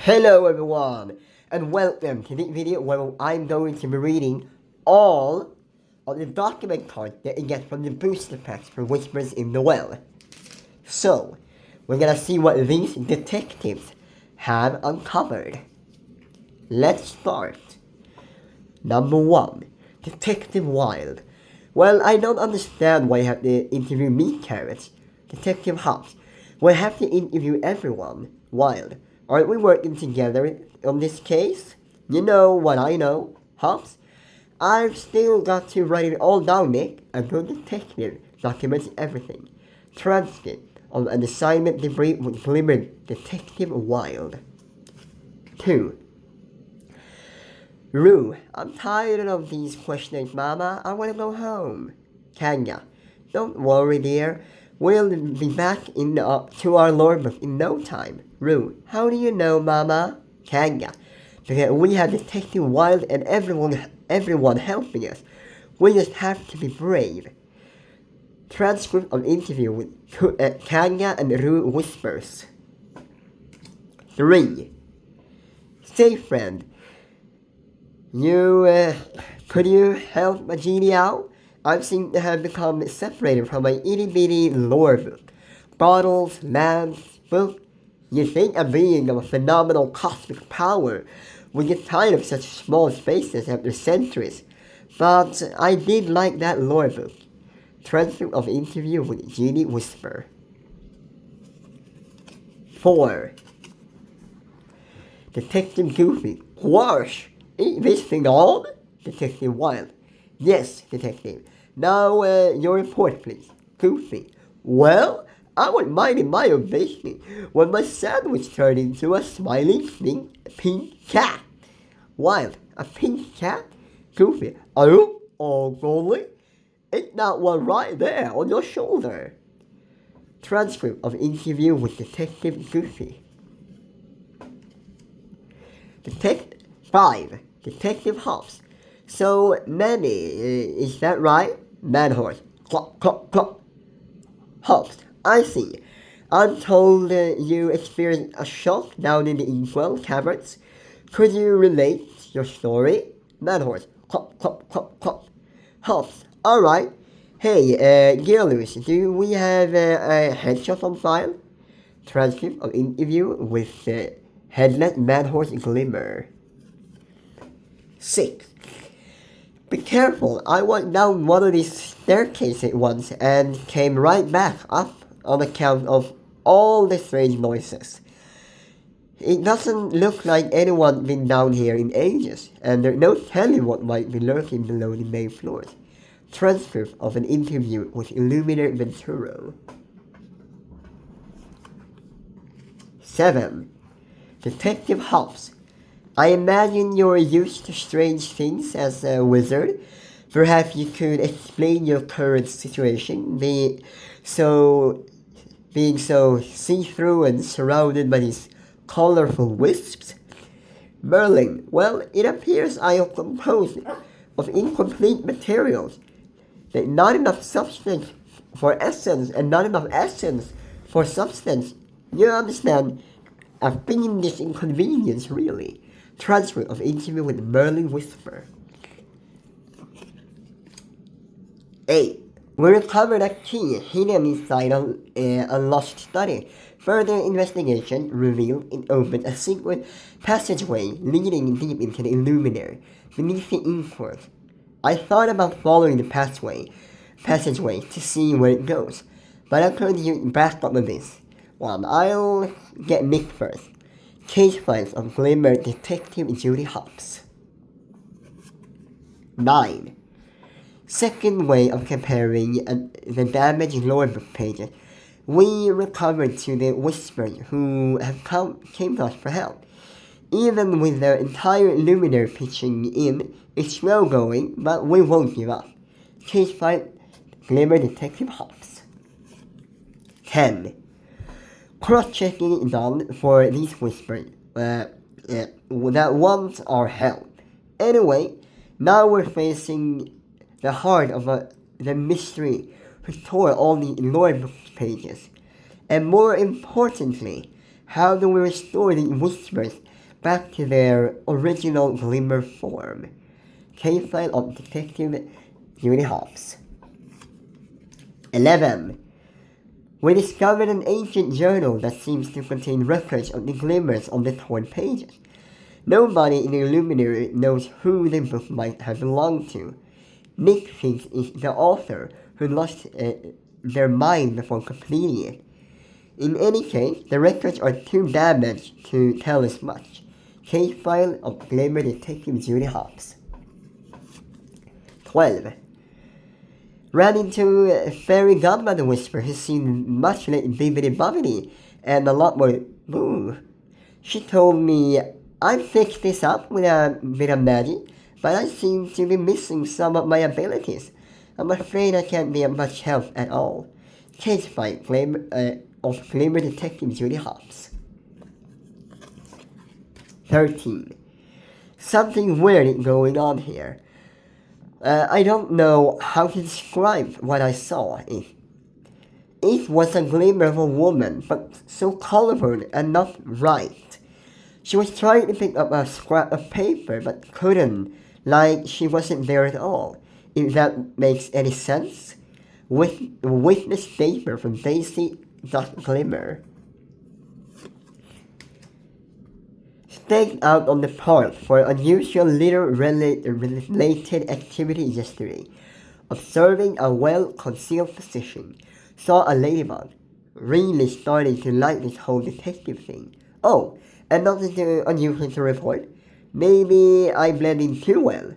Hello everyone, and welcome to this video where I'm going to be reading all of the document cards that you get from the booster packs for Whispers in the Well. So, we're gonna see what these detectives have uncovered. Let's start. Number 1. Detective Wild. Well, I don't understand why you have to interview me, Carrots. Detective Hobbs. We have to interview everyone. Wild. Aren't we working together on this case? You know what I know, Hobbs. I've still got to write it all down, Nick. A good detective documents everything. Transcript of an assignment debrief with Glimmer Detective Wild. 2. Rue, I'm tired of these questions, Mama. I want to go home. Kanya, don't worry, dear. We'll be back to our lore book in no time. Rue, how do you know, Mama? Kanya, because we have Detective Wild and everyone helping us. We just have to be brave. Transcript of interview with Kanya and Rue whispers. 3. Say, friend. Could you help a genie out? I seem to have become separated from my itty bitty lore book. Bottles, lamps, book. You think a being of a phenomenal cosmic power would get tired of such small spaces after centuries. But I did like that lore book. Transcript of interview with Genie Whisper. 4. Detective Goofy. Whoosh! Is this thing on? Detective Wild. Yes, Detective. Now, your report, please. Goofy. Well, I was minding my own business when my sandwich turned into a smiling pink cat. Wild. A pink cat? Goofy. Oh, golly. Ain't that one right there on your shoulder? Transcript of interview with Detective Goofy. 5. Detective Hobbs. So many, is that right? Manhorse. Clock, clock, clock. Hobbs. I see. I'm told you experienced a shock down in the Inkwell caverns. Could you relate your story? Manhorse. Clock, clock, clock, clock. Hobbs. Alright. Hey, Gearloose, do we have a headshot on file? Transcript of interview with Headlet Manhorse Glimmer. 6. Be careful, I went down one of these staircases once and came right back up on account of all the strange noises. It doesn't look like anyone's been down here in ages, and there's no telling what might be lurking below the main floors. Transcript of an interview with Illuminer Venturo. 7. Detective Hobbs. I imagine you're used to strange things as a wizard. Perhaps you could explain your current situation, being so see-through and surrounded by these colorful wisps. Merlin, well, it appears I am composed of incomplete materials. There's not enough substance for essence and not enough essence for substance. You understand? A fiendish inconvenience, really. Transfer of interview with Merlin Whisper. 8. We recovered a key hidden inside a lost study. Further investigation revealed it opened a secret passageway leading deep into the Illuminary, beneath the inkwell. I thought about following the passageway to see where it goes, but I couldn't back up on this. Well, I'll get Nick first. Case files of Glimmer Detective Judy Hobbs. 9. Second way of comparing the damaged lore book pages. We recovered to the Whispers who came to us for help. Even with their entire Luminary pitching in, it's slow going, but we won't give up. Case file Glimmer Detective Hobbs. 10. Cross-checking done for these Whispers that want our help. Anyway, now we're facing the heart of the mystery who tore all the lore book pages. And more importantly, how do we restore the Whispers back to their original Glimmer form. Case file of Detective Judy Hopps. 11. We discovered an ancient journal that seems to contain records of the glimmers on the torn pages. Nobody in the Illuminary knows who the book might have belonged to. Nick thinks it's the author who lost their mind before completing it. In any case, the records are too damaged to tell us much. Case file of Glimmer Detective Judy Hopps. 12. Ran into Fairy Godmother Whisper, who's seen much like Bibbidi Bobbidi and a lot more boo. She told me, I fixed this up with a bit of magic, but I seem to be missing some of my abilities. I'm afraid I can't be of much help at all. Case file of Glimmer Detective Judy Hopps. 13. Something weird going on here. I don't know how to describe what I saw. It was a glimmer of a woman, but so colorful and not right. She was trying to pick up a scrap of paper, but couldn't, like she wasn't there at all. If that makes any sense. Witness paper from Daisy.Glimmer. Staked out on the park for unusual little related activity yesterday. Observing a well-concealed position. Saw a ladybug. Really starting to like this whole detective thing. Oh, and nothing unusual to report. Maybe I blend in too well.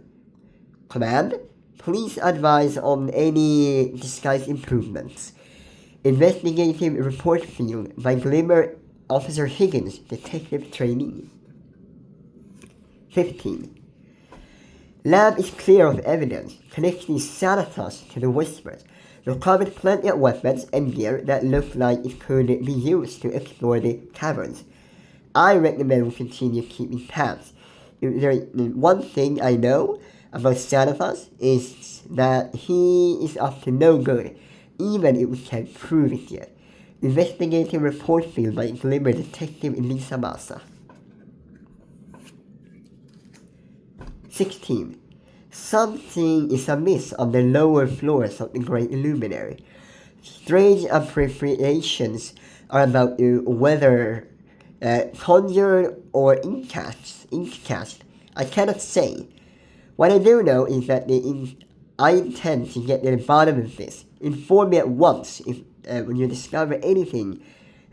Command, please advise on any disguise improvements. Investigative report field by Glimmer Officer Higgins, detective trainee. 15. Lab is clear of evidence connecting Sanatos to the Whispers. Recovered plenty of weapons and gear that look like it could be used to explore the caverns. I recommend we continue keeping tabs. If there is one thing I know about Sanatos is that he is up to no good, even if we can't prove it yet. Investigative report field by Glimmer Detective Elisa Massa. 16. Something is amiss on the lower floors of the Great Illuminary. Strange appropriations are about whether conjured or ink cast. I cannot say. What I do know is that I intend to get to the bottom of this. Inform me at once if when you discover anything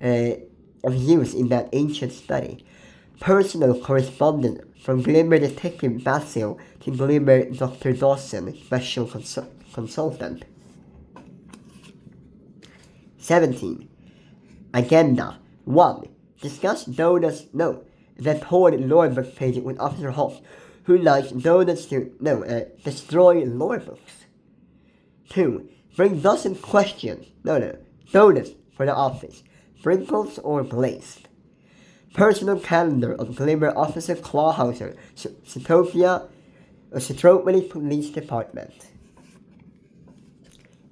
of use in that ancient study. Personal correspondent from Glimmer Detective Basil to Glimmer Dr. Dawson, Special Consultant. 17. Agenda 1. Discuss donuts. The poured lore book page with Officer Holt, who likes donuts to destroy lore books. 2. Bring dozen questions. Donuts for the office. Sprinkles or glazed. Personal calendar of Glimmer Officer Clawhauser, Citropoli Police Department.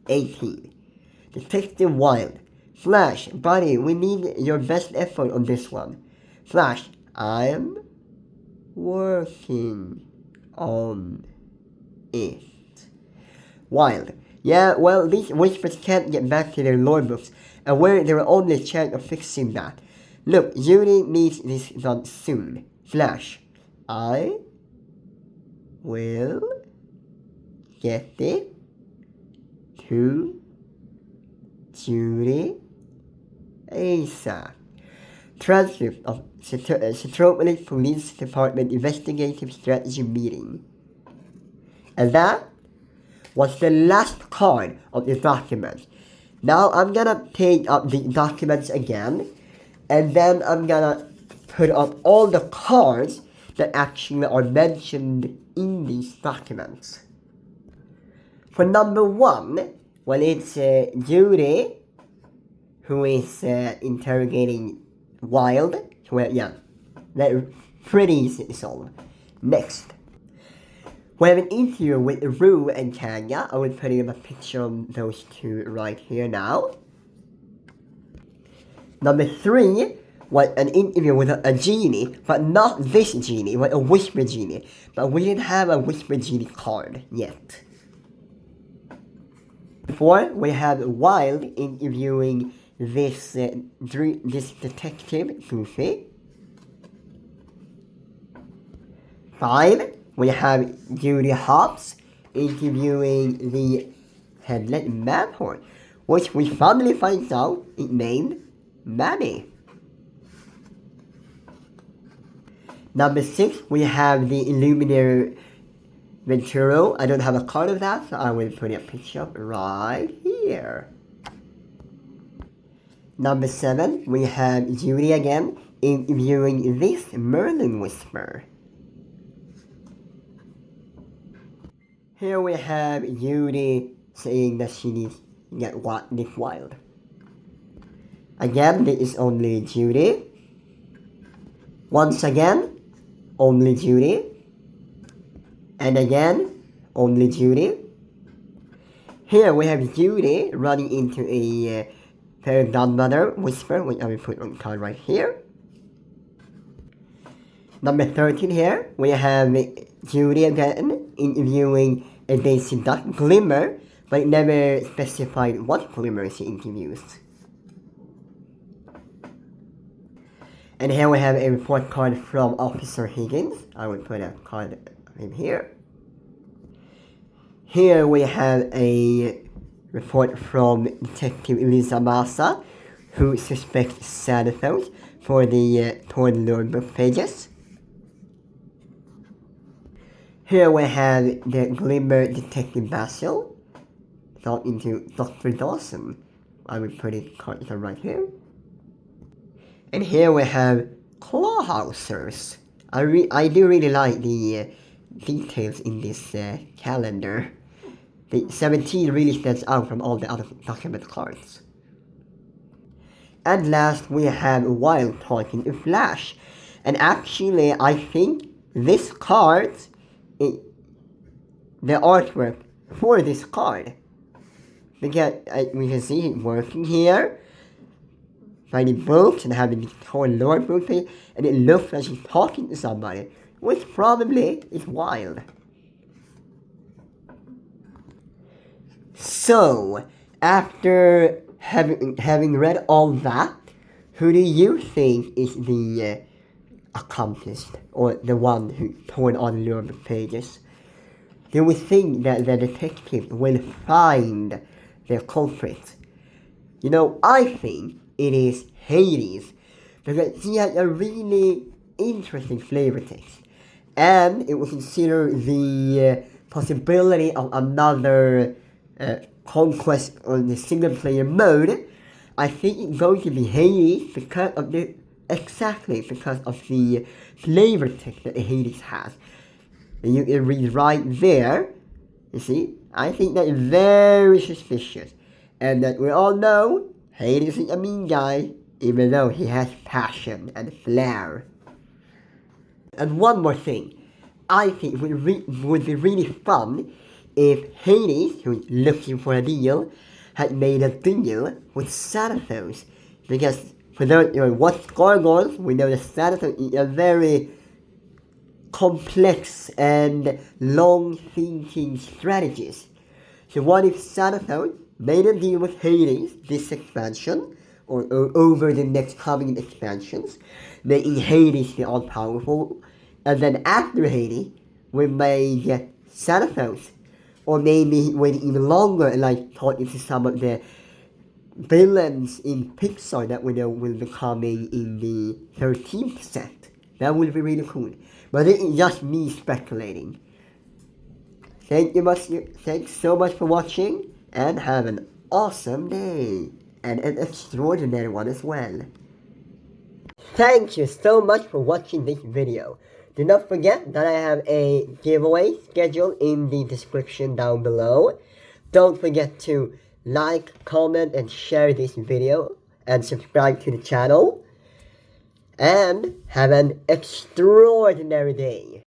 18. Detective Wild. Flash, buddy, we need your best effort on this one. Flash, I'm working on it. Wild. Yeah, well, these whispers can't get back to their lore books, and we're their only chance of fixing that. Look, Judy needs this done soon. Flash, I will get it to Judy ASAP. Transcript of Citropoli Police Department Investigative Strategy Meeting. And that was the last card of the document. Now I'm gonna take up the documents again, and then I'm gonna put up all the cards that actually are mentioned in these documents. For number 1, well, it's Judy, who is interrogating Wild. Well, yeah, that pretty easy to solve. Next, we have an interview with Rue and Tanya. I will put in a picture of those two right here now. Number 3, an interview with a genie, but not this genie, a whisper genie. But we didn't have a whisper genie card yet. Before, we had Wild interviewing this detective, Goofy. 5, we have Judy Hopps interviewing the Headless Madhorn, which we finally find out is named Mammy. Number 6, we have the Illuminator Venturo. I don't have a card of that, so I will put a picture up right here. Number 7, we have Judy again interviewing this Merlin Whisper. Here we have Judy saying that she needs to get Nick Wild. Again, this is only Judy. Once again, only Judy. And again, only Judy. Here we have Judy running into a fairy godmother whisper, which I will put on the card right here. Number 13 here, we have Judy again interviewing a Daisy Duck Glimmer, but it never specified what Glimmer she interviews. And here we have a report card from Officer Higgins. I will put a card in here. Here we have a report from Detective Elisa Massa, who suspects Sanathos for the torn lore book pages. Here we have the Glimmer Detective Basil, talking to Dr. Dawson. I will put it card right here. And here we have Clawhousers. I do really like the details in this calendar. The 17 really stands out from all the other document cards. And last we have Wild talking to Flash. And actually I think this card, the artwork for this card, because we can see it working here, finding books and having the whole lore book thing, and it looks like she's talking to somebody, which probably is Wild. So, after having read all that, who do you think is the accomplished, or the one who torn on lore book pages? Do we think that the detective will find their culprit? You know, I think it is Hades, because he had a really interesting flavor text, and it will consider the possibility of another conquest on the single player mode. I think it's going to be Hades because of the flavor text that Hades has. And you can read right there. You see, I think that is very suspicious, and that we all know Hades is a mean guy, even though he has passion and flair. And one more thing, I think it would be really fun if Hades, who is looking for a deal, had made a deal with Sanathos. Because for those who watch Gargoyles, we know that Sanathos is a very complex and long-thinking strategist. So what if Sanathos made a deal with Hades this expansion, or over the next coming expansions, making Hades the all-powerful, and then after Hades, we made Sanathos, or maybe wait even longer and like talking to some of the villains in Pixar that we know will be coming in the 13th set. That would be really cool. But it is just me speculating. Thanks so much for watching, and have an awesome day, and an extraordinary one as well. Thank you so much for watching this video. Do not forget that I have a giveaway scheduled in the description down below. Don't forget to like, comment, and share this video, and subscribe to the channel. And have an extraordinary day.